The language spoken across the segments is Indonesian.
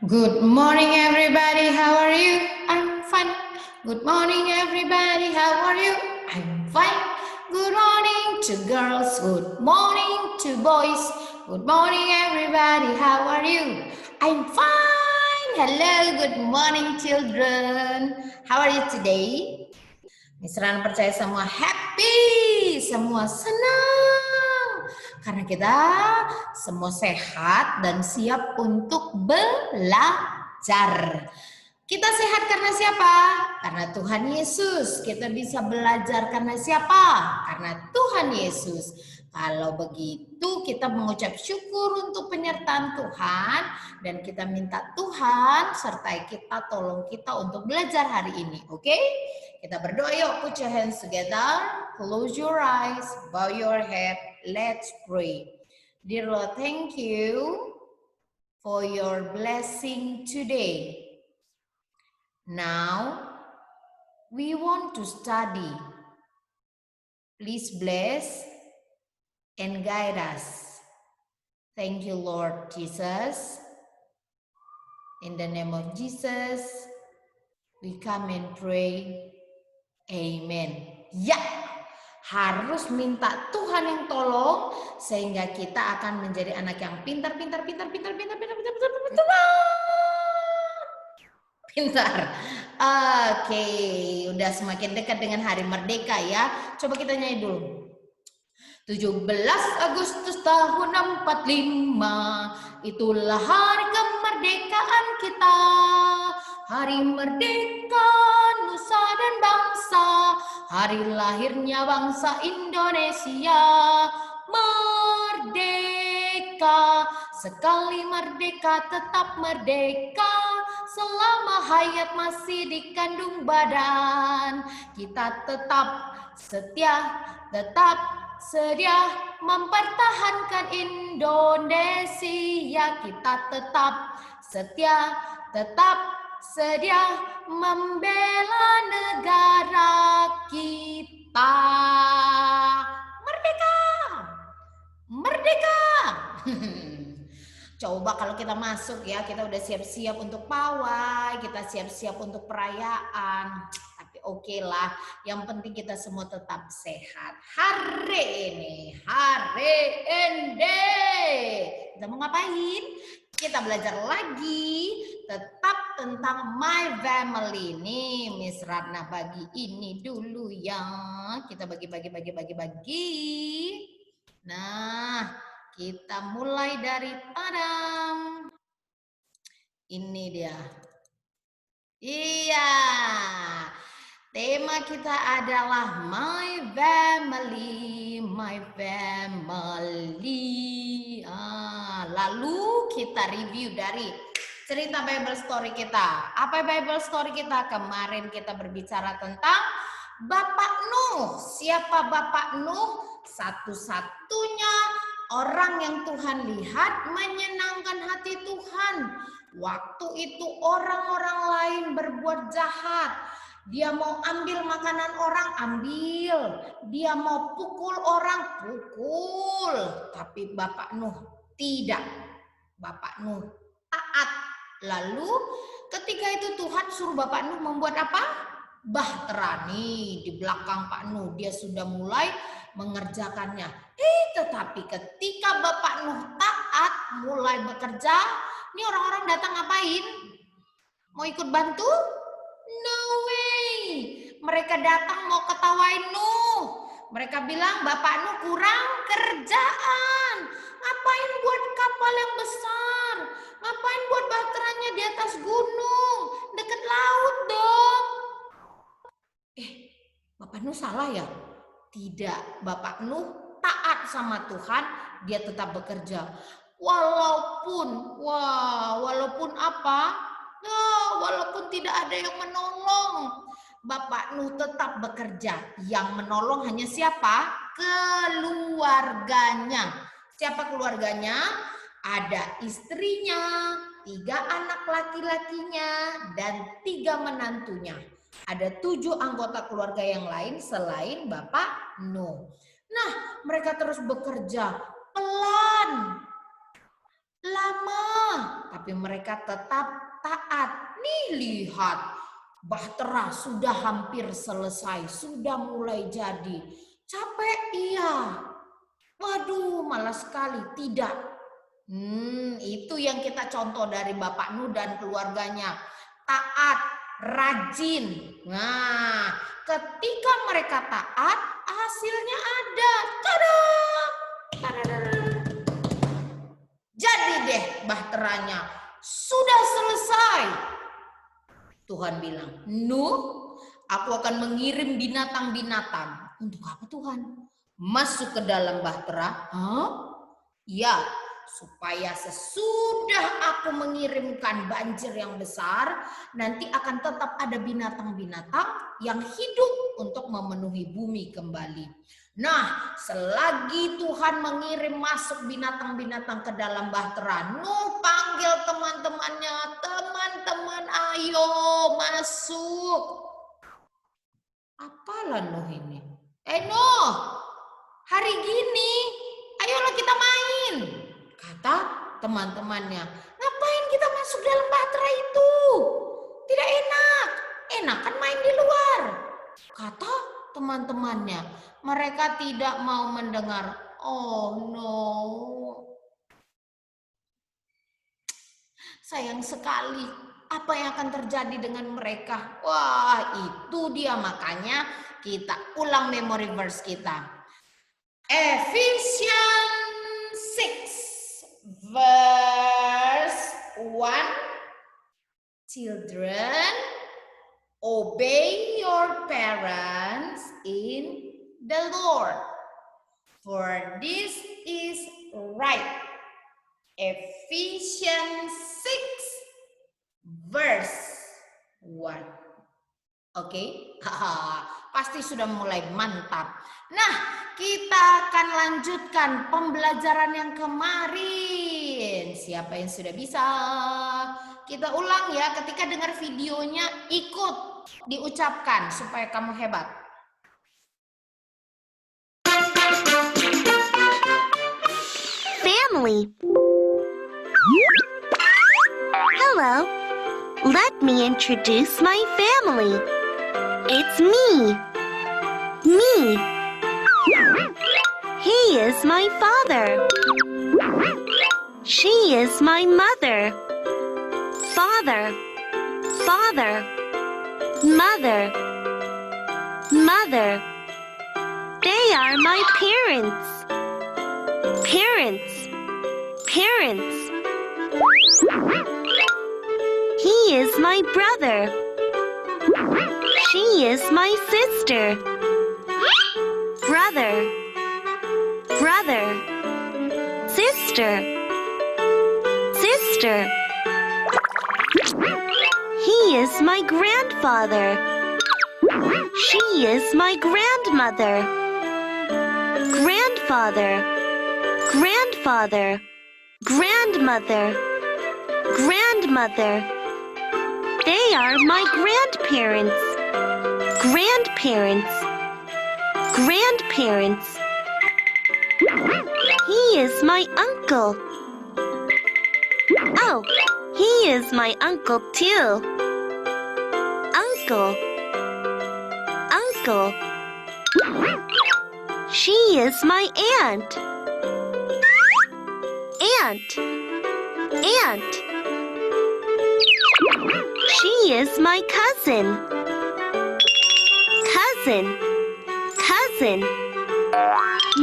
Good morning, everybody. How are you? I'm fine. Good morning, everybody. How are you? I'm fine. Good morning to girls. Good morning to boys. Good morning, everybody. How are you? I'm fine. Hello. Good morning, children. How are you today? Miss Ran percaya semua happy, semua senang. Karena kita semua sehat dan siap untuk belajar. Kita sehat karena siapa? Karena Tuhan Yesus. Kita bisa belajar karena siapa? Karena Tuhan Yesus. Kalau begitu kita mengucap syukur untuk penyertaan Tuhan dan kita minta Tuhan sertai kita, tolong kita untuk belajar hari ini. Oke? Kita berdoa yuk. Put your hands together. Close your eyes. Bow your head. Let's pray. Dear Lord, thank you for your blessing today. Now, we want to study. Please bless and guide us. Thank you, Lord Jesus. In the name of Jesus, we come and pray. Amen. Ya, harus minta Tuhan yang tolong sehingga kita akan menjadi anak yang pintar. Oke, udah semakin dekat dengan Hari Merdeka ya. Coba kita nyanyi dulu. 17 Agustus tahun 45, itulah hari kemerdekaan kita. Hari merdeka nusa dan bangsa, hari lahirnya bangsa Indonesia. Merdeka, sekali merdeka tetap merdeka. Selama hayat masih dikandung badan, kita tetap setia, tetap sedia mempertahankan Indonesia. Kita tetap setia, tetap sedia membela negara kita. Merdeka! Merdeka! Coba kalau kita masuk ya, kita udah siap-siap untuk pawai, kita siap-siap untuk perayaan. Tapi oke lah, yang penting kita semua tetap sehat. Hari ini, hari kita mau ngapain? Kita belajar lagi, tetap tentang my family. Nih, Miss Ratna bagi ini dulu ya. Kita bagi. Nah, kita mulai dari tadam. Ini dia. Iya. Tema kita adalah my family, my family. Lalu kita review dari cerita Bible story kita. Apa Bible story kita? Kemarin kita berbicara tentang Bapak Nuh. Siapa Bapak Nuh? Satu-satunya orang yang Tuhan lihat menyenangkan hati Tuhan. Waktu itu orang-orang lain berbuat jahat. Dia mau ambil makanan orang, ambil. Dia mau pukul orang, pukul. Tapi Bapak Nuh tidak. Bapak Nuh taat. Lalu ketika itu Tuhan suruh Bapak Nuh membuat apa? Bahtera. Nih di belakang Pak Nuh dia sudah mulai mengerjakannya. Tetapi ketika Bapak Nuh taat mulai bekerja, ini orang-orang datang ngapain? Mau ikut bantu? No way. Mereka datang mau ketawain Nuh. Mereka bilang Bapak Nuh kurang kerjaan. Ngapain buat kapal yang besar? Ngapain buat bahteranya di atas gunung? Dekat laut dong. Bapak Nuh salah ya? Tidak, Bapak Nuh taat sama Tuhan, dia tetap bekerja. Walaupun apa? Walaupun tidak ada yang menolong, Bapak Nuh tetap bekerja. Yang menolong hanya siapa? Keluarganya. Siapa keluarganya? Ada istrinya, 3 anak laki-lakinya, dan 3 menantunya. Ada 7 anggota keluarga yang lain selain Bapak Nuh. Nah, mereka terus bekerja pelan, lama, tapi tapi mereka tetap taat. Nih lihat, Bahtera sudah hampir selesai, sudah mulai jadi. Capek? Iya. Waduh, malas sekali. Tidak. Itu yang kita contoh dari Bapak Nuh dan keluarganya. Taat, rajin. Nah, ketika mereka taat, hasilnya ada. Tada! Jadi deh bahteranya. Sudah selesai. Tuhan bilang, Nuh, aku akan mengirim binatang-binatang. Untuk apa Tuhan? Masuk ke dalam bahtera. Hah? Ya, supaya sesudah aku mengirimkan banjir yang besar, nanti akan tetap ada binatang-binatang yang hidup untuk memenuhi bumi kembali. Nah, selagi Tuhan mengirim masuk binatang-binatang ke dalam bahtera, Nuh panggil teman-temannya, teman-teman ayo masuk. Apalah Nuh ini? Nuh, hari gini, ayolah kita main. Kata teman-temannya, ngapain kita masuk dalam bahtera itu? Tidak enak, enakan main di luar. Kata teman-temannya, mereka tidak mau mendengar. Oh no, sayang sekali. Apa yang akan terjadi dengan mereka? Wah, itu dia makanya kita ulang memory verse kita. Ephesians 6 verse 1. Children, obey your parents in the Lord, for this is right. Ephesians 6 verse 1. Oke? Pasti sudah mulai mantap. Nah, kita akan lanjutkan pembelajaran yang kemarin. Siapa yang sudah bisa? Kita ulang ya, ketika dengar videonya ikut diucapkan supaya kamu hebat. Family. Hello. Let me introduce my family. It's me. Me. He is my father. She is my mother. Father. Father. Mother. Mother. They are my parents. Parents. Parents. He is my brother. She is my sister. Brother. Brother. Sister. Sister. He is my grandfather. She is my grandmother. Grandfather. Grandfather. Grandmother. Grandmother. They are my grandparents. Grandparents. Grandparents. He is my uncle. Oh, he is my uncle too. Uncle. Uncle. She is my aunt. Aunt. Aunt. She is my cousin. Cousin. Cousin.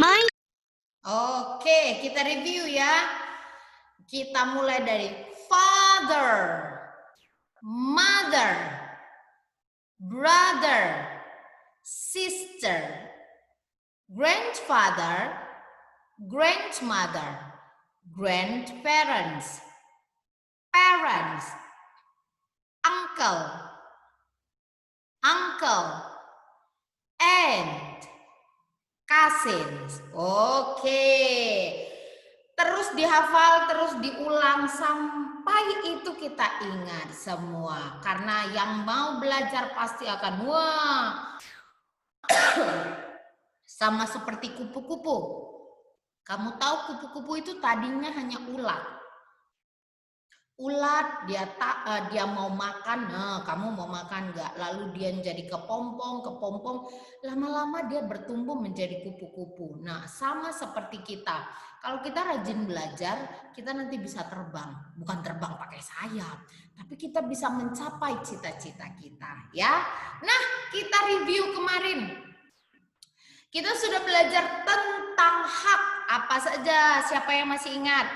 My. Oke, kita review ya. Kita mulai dari father, mother, brother, sister, grandfather, grandmother, grandparents, parents, uncle, aunt, cousins. Oke. Terus dihafal, terus diulang sampai itu kita ingat semua. Karena yang mau belajar pasti akan wah. Sama seperti kupu-kupu. Kamu tahu kupu-kupu itu tadinya hanya ular. Ulat dia mau makan, nah kamu mau makan nggak? Lalu dia jadi kepompong, lama-lama dia bertumbuh menjadi kupu-kupu. Nah sama seperti kita, kalau kita rajin belajar, kita nanti bisa terbang. Bukan terbang pakai sayap, tapi kita bisa mencapai cita-cita kita ya. Nah kita review kemarin, kita sudah belajar tentang hak apa saja, siapa yang masih ingat?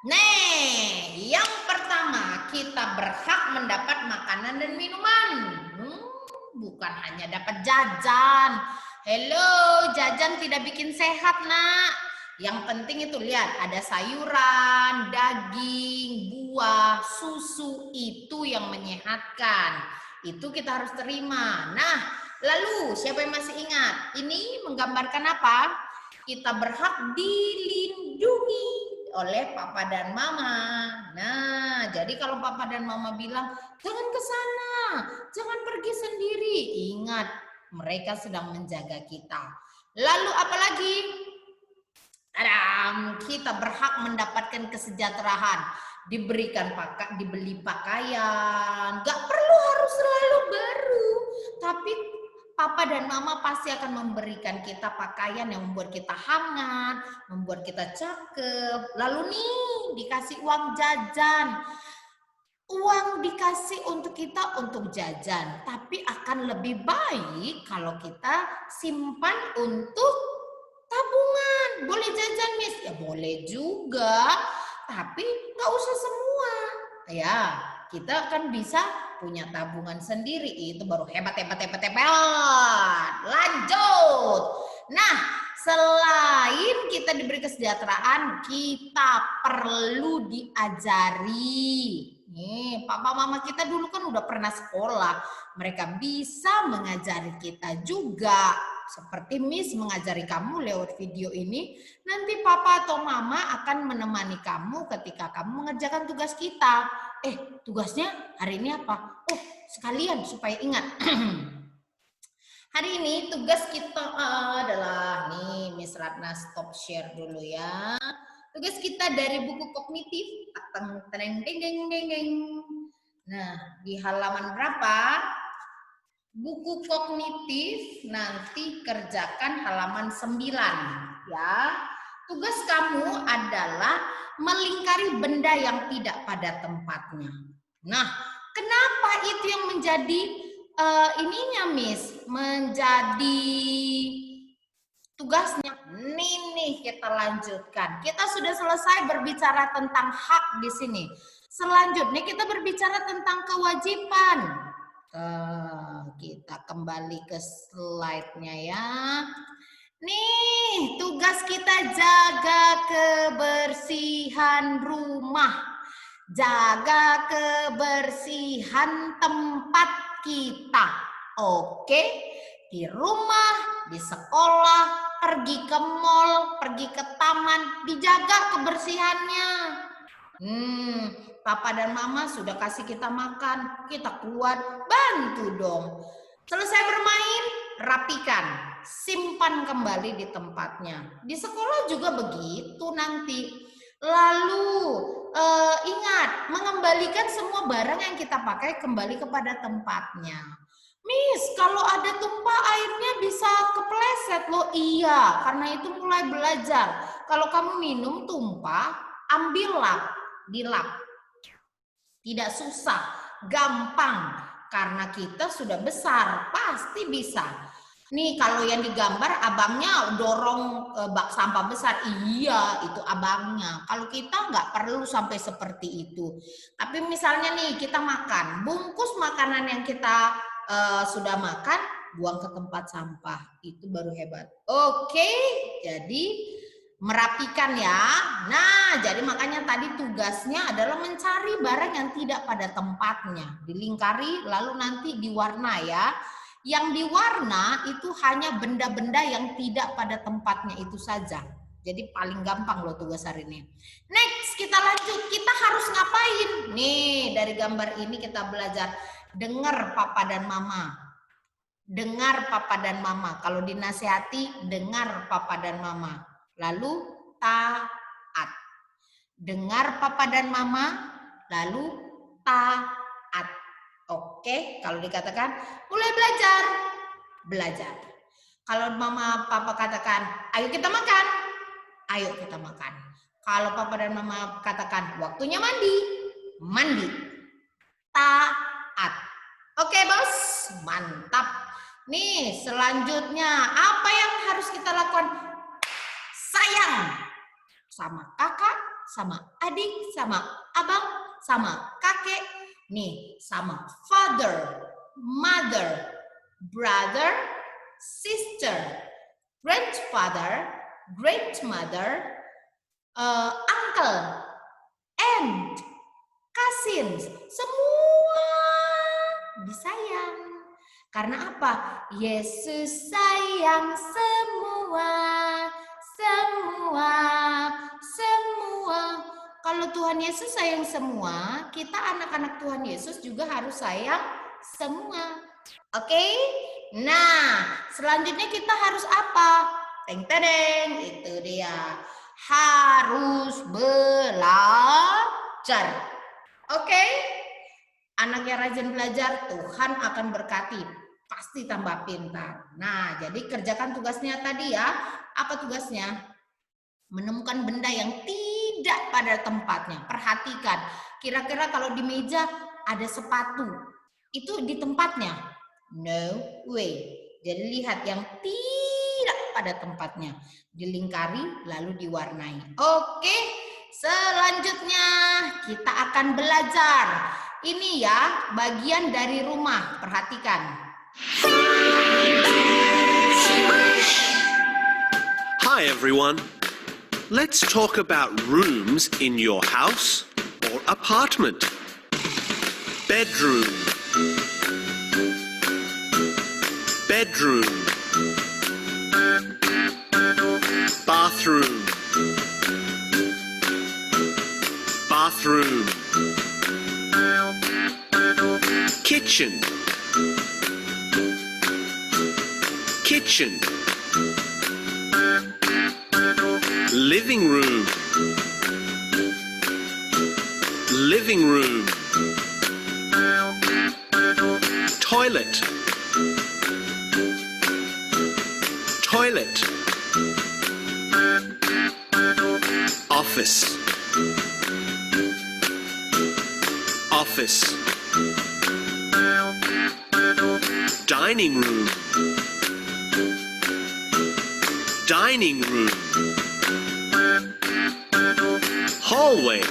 Nih, yang pertama kita berhak mendapat makanan dan minuman. Bukan hanya dapat jajan. Hello, jajan tidak bikin sehat, nak. Yang penting itu lihat, ada sayuran, daging, buah, susu, itu yang menyehatkan. Itu kita harus terima. Nah, lalu siapa yang masih ingat? Ini menggambarkan apa? Kita berhak dilindungi oleh papa dan mama. Nah, jadi kalau papa dan mama bilang, jangan ke sana, jangan pergi sendiri. Ingat, mereka sedang menjaga kita. Lalu apalagi? Kita berhak mendapatkan kesejahteraan. Dibeli pakaian. Gak perlu harus selalu baru. Tapi papa dan mama pasti akan memberikan kita pakaian yang membuat kita hangat, membuat kita cakep. Lalu nih, dikasih uang jajan. Uang dikasih untuk kita untuk jajan, tapi akan lebih baik kalau kita simpan untuk tabungan. Boleh jajan, Miss? Ya boleh juga, tapi nggak usah semua. Ya, kita akan bisa punya tabungan sendiri, itu baru hebat. Lanjut. Nah, selain kita diberi kesejahteraan, kita perlu diajari. Nih, papa mama kita dulu kan udah pernah sekolah. Mereka bisa mengajari kita juga. Seperti Miss mengajari kamu lewat video ini, nanti papa atau mama akan menemani kamu ketika kamu mengerjakan tugas kita. Tugasnya hari ini apa? Oh, sekalian supaya ingat. Hari ini tugas kita adalah, nih Miss Ratna stop share dulu ya. Tugas kita dari buku kognitif. Nah, di halaman berapa? Buku kognitif nanti kerjakan halaman 9 ya. Tugas kamu adalah melingkari benda yang tidak pada tempatnya. Nah, kenapa itu yang menjadi ininya Miss? Menjadi tugasnya. Nih kita lanjutkan. Kita sudah selesai berbicara tentang hak di sini. Selanjutnya kita berbicara tentang kewajiban. Kita kembali ke slide-nya ya. Nih, tugas kita jaga kebersihan rumah. Jaga kebersihan tempat kita. Oke? Di rumah, di sekolah, pergi ke mall, pergi ke taman, dijaga kebersihannya. Papa dan mama sudah kasih kita makan, kita kuat, bantu dong. Selesai bermain, rapikan, simpan kembali di tempatnya. Di sekolah juga begitu nanti. Lalu ingat, mengembalikan semua barang yang kita pakai kembali kepada tempatnya. Miss, kalau ada tumpah airnya bisa kepleset loh. Iya, karena itu mulai belajar. Kalau kamu minum tumpah, ambil lap, dilap. Tidak susah, gampang. Karena kita sudah besar, pasti bisa. Nih kalau yang digambar abangnya dorong bak sampah besar. Iya, itu abangnya. Kalau kita nggak perlu sampai seperti itu. Tapi misalnya nih kita makan, bungkus makanan yang kita sudah makan, buang ke tempat sampah. Itu baru hebat. Oke, jadi merapikan ya. Nah, jadi makanya tadi tugasnya adalah mencari barang yang tidak pada tempatnya. Dilingkari lalu nanti diwarna ya. Yang diwarna itu hanya benda-benda yang tidak pada tempatnya itu saja. Jadi paling gampang loh tugas hari ini. Next, kita lanjut. Kita harus ngapain? Nih, dari gambar ini kita belajar. Dengar papa dan mama. Dengar papa dan mama. Kalau dinasihati, dengar papa dan mama. Lalu taat. dengar papa dan mama, lalu taat. Oke, kalau dikatakan mulai belajar, belajar. Kalau mama papa katakan, ayo kita makan, ayo kita makan. Kalau papa dan mama katakan, waktunya mandi, mandi. Taat. Oke, bos, mantap. Nih, selanjutnya apa yang harus kita lakukan? Sayang sama kakak, sama adik, sama abang, sama kakek. Nih, sama father, mother, brother, sister, grandfather, grandmother, uncle, aunt, cousins, semua disayang. Karena apa? Yesus sayang semua, semua, semua. Kalau Tuhan Yesus sayang semua, kita anak-anak Tuhan Yesus juga harus sayang semua. Oke? Nah, selanjutnya kita harus apa? Teng-teng, itu dia. Harus belajar. Oke? Anak yang rajin belajar, Tuhan akan berkati. Pasti tambah pintar. Nah, jadi kerjakan tugasnya tadi ya. Apa tugasnya? Menemukan benda yang tidak pada tempatnya. Perhatikan. Kira-kira kalau di meja ada sepatu. Itu di tempatnya? No way. Jadi lihat yang tidak pada tempatnya. Dilingkari lalu diwarnai. Oke. Selanjutnya kita akan belajar. Ini ya bagian dari rumah. Perhatikan. Hi everyone. Let's talk about rooms in your house or apartment. Bedroom. Bedroom. Bathroom. Bathroom. Kitchen. Kitchen. Living room. Living room. Toilet. Toilet. Office. Office. Dining room. Dining room. Hallway.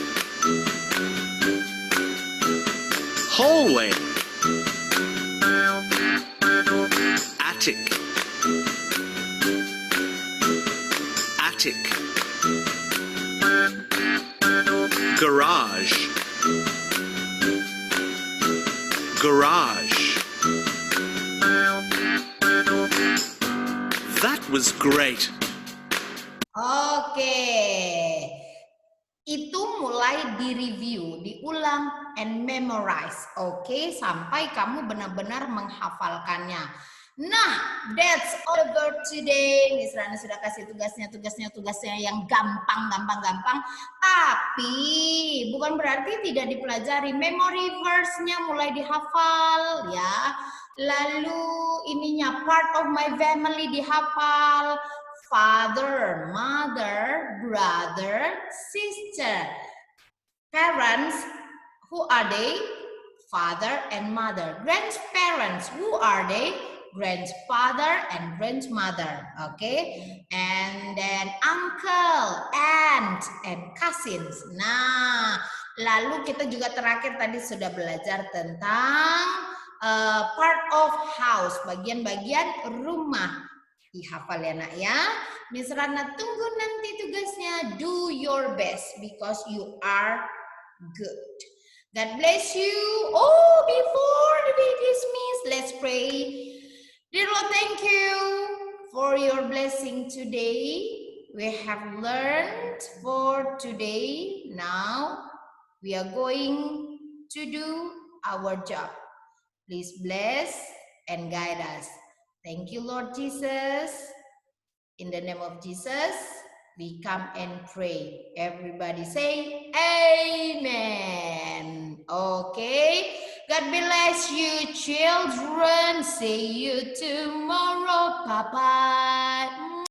Hallway. Attic. Attic. Garage. Garage. That was great. Oke. Itu mulai di-review, diulang, and memorize. Oke, sampai kamu benar-benar menghafalkannya. Nah, that's all about today. Miss Rana sudah kasih tugasnya yang gampang. Tapi bukan berarti tidak dipelajari. Memory verse-nya mulai dihafal ya. Lalu ininya part of my family dihafal. Father, mother, brother, sister. Parents, who are they? Father and mother. Grandparents, who are they? Grandfather and grandmother. Okay. And then uncle, aunt, and cousins. Nah, lalu kita juga terakhir tadi sudah belajar tentang part of house, bagian-bagian rumah. Dihafal ya nak ya. Miss Rana tunggu nanti tugasnya. Do your best because you are good. God bless you. Oh, before we dismiss, let's pray. Dear Lord, thank you for your blessing today. We have learned for today. Now we are going to do our job. Please bless and guide us. Thank you, Lord Jesus. In the name of Jesus, we come and pray. Everybody say amen. Okay. God bless you, children. See you tomorrow. Bye-bye.